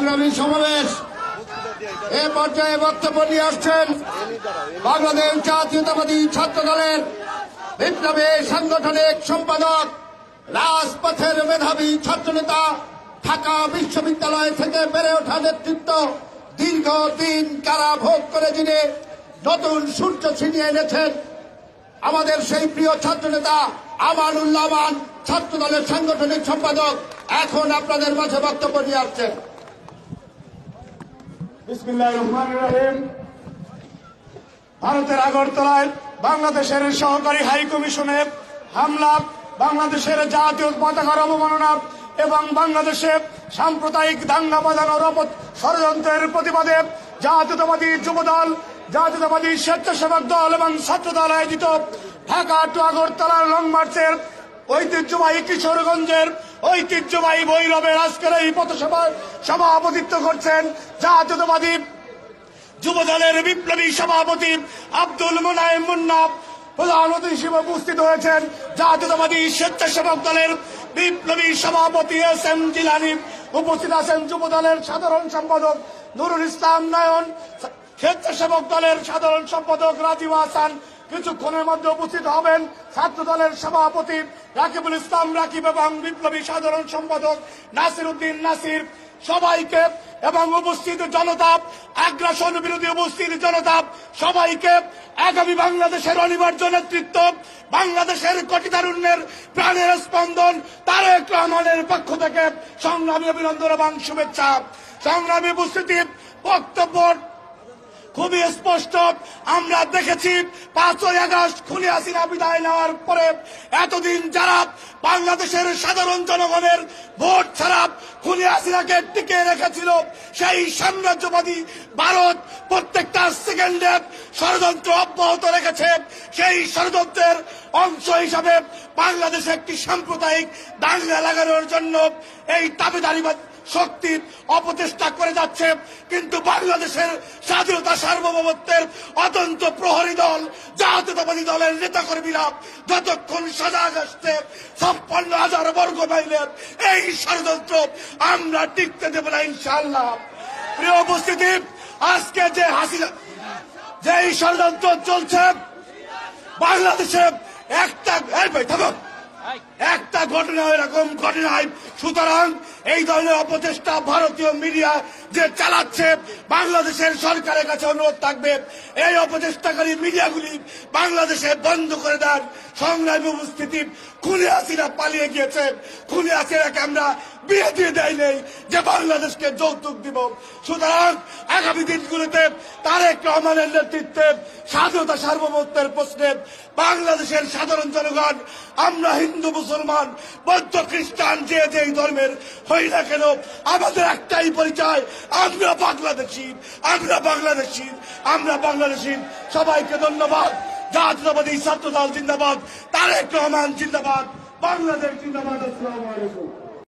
সংগ্রামী সমাবেশ এ পর্যায়ে বক্তব্য নিয়ে আসছেন বাংলাদেশ জাতীয়তাবাদী ছাত্র দলের বিপ্লবী সাংগঠনিক সম্পাদক, রাজপথের মেধাবী ছাত্রনেতা, ঢাকা বিশ্ববিদ্যালয় থেকে বেড়ে ওঠা নেতৃত্ব, দীর্ঘদিন কারাভোগ করে যিনি নতুন সূর্য ছিনিয়ে এনেছেন, আমাদের সেই প্রিয় ছাত্রনেতা আমানুল্লাহ আমান, ছাত্র দলের সাংগঠনিক সম্পাদক, এখন আপনাদের মাঝে বক্তব্য নিয়ে আসছেন। বিসমিল্লাহির রহমানির রহিম। ভারতের আগরতলায় বাংলাদেশের সহকারী হাই কমিশনে হামলা, বাংলাদেশের জাতীয় পতাকার অবমাননা এবং বাংলাদেশে সাম্প্রদায়িক দাঙ্গা বাঁধানোর ষড়যন্ত্রের প্রতিবাদে জাতীয়তাবাদী যুবদল, জাতীয়তাবাদী স্বেচ্ছাসেবক দল এবং ছাত্র দল আয়োজিত ঢাকা টু আগরতলার লং মার্চের ঐতিহ্যবাহী কিশোরগঞ্জের ঐতিহ্যবাহী ভৈরবের আজকের এই পথসভায় সভাপতিত্ব করছেন জাতীয়তাবাদী যুবদলের বিপ্লবী সভাপতি আব্দুল মোনায়েম মুন্না। প্রধান অতিথি হিসেবে উপস্থিত হয়েছেন জাতীয়তাবাদী স্বেচ্ছাসেবক দলের বিপ্লবী সভাপতি এস এম জিলানী। উপস্থিত আছেন যুবদলের সাধারণ সম্পাদক নুরুল ইসলাম নয়ন, স্বেচ্ছাসেবক দলের সাধারণ সম্পাদক রাজীব হাসান। কিছুক্ষণের মধ্যে উপস্থিত হবেন ছাত্র দলের সভাপতি রাকিবুল ইসলাম রাকিব এবং বিপ্লবী সাধারণ সম্পাদক নাসির উদ্দিন নাসির। সবাইকে এবং উপস্থিত জনতা, আগ্রাসন বিরোধী উপস্থিত জনতা, সবাইকে আগামী বাংলাদেশের অনিবার্য নেতৃত্ব, বাংলাদেশের কোটি তারুণ্যের প্রাণের স্পন্দন তারেক রহমানের পক্ষ থেকে সংগ্রামী অভিনন্দন এবং শুভেচ্ছা। সংগ্রামী উপস্থিতি, বক্তব্য খুবই স্পষ্ট। আমরা দেখেছি 5ই আগস্ট খুনি হাসিনা বিদায় নেওয়ার পরে এতদিন যারা বাংলাদেশের সাধারণ জনগণের ভোট ছাড়া খুনি হাসিনাকে টিকে রেখেছিল, সেই সাম্রাজ্যবাদী ভারত প্রত্যেকটা সেকেন্ডে ষড়যন্ত্র অব্যাহত রেখেছে। সেই ষড়যন্ত্রের অংশ হিসাবে বাংলাদেশে একটি সাম্প্রদায়িক দাঙ্গা লাগানোর জন্য এই দাবিদারিবাদ শক্তি অপচেষ্টা করে যাচ্ছে। কিন্তু বাংলাদেশের স্বাধীনতা সার্বভৌমত্বের অতন্ত্র প্রহরী দল, জাতীয়তাবাদী দলের নেতাকর্মীরা যতক্ষণ সজাগ আসছে 56,000 বর্গ মাইলের এই ষড়যন্ত্র আমরা টিকতে দেব না ইনশাআল্লাহ। প্রিয় উপস্থিতি, আজকে যে হাসিনা যে ষড়যন্ত্র চলছে বাংলাদেশে একটা ঘটনা এরকম ঘটনায়, সুতরাং এই ধরনের অপচেষ্টা ভারতীয় মিডিয়া যে চালাচ্ছে, বাংলাদেশের সরকারের কাছে অনুরোধ থাকবে এই অপচেষ্টাকারী মিডিয়াগুলি বাংলাদেশে বন্ধ করে দেন। সংগ্রামী উপস্থিতি, খুনি হাসিনা পালিয়ে গিয়েছে, খুনি হাসিনাকে আমরা বিয়ে দিয়ে দেয় নেই যে বাংলাদেশকে যৌতুক দিব। সুতরাং আগামী দিনগুলোতে তারেক রহমানের নেতৃত্বে স্বাধীনতা সার্বভৌমত্বের প্রশ্নে বাংলাদেশের সাধারণ জনগণ, আমরা হিন্দু, মুসলমান, বৌদ্ধ, খ্রিস্টান, যে যেই ধর্মের হই না কেন, আমাদের একটাই পরিচয়, আমরা বাংলাদেশী, আমরা বাংলাদেশী, আমরা বাংলাদেশী। সবাইকে ধন্যবাদ। জাতীয়তাবাদী ছাত্র দল জিন্দাবাদ, তারেক রহমান জিন্দাবাদ, বাংলাদেশ জিন্দাবাদ। আসসালামু আলাইকুম।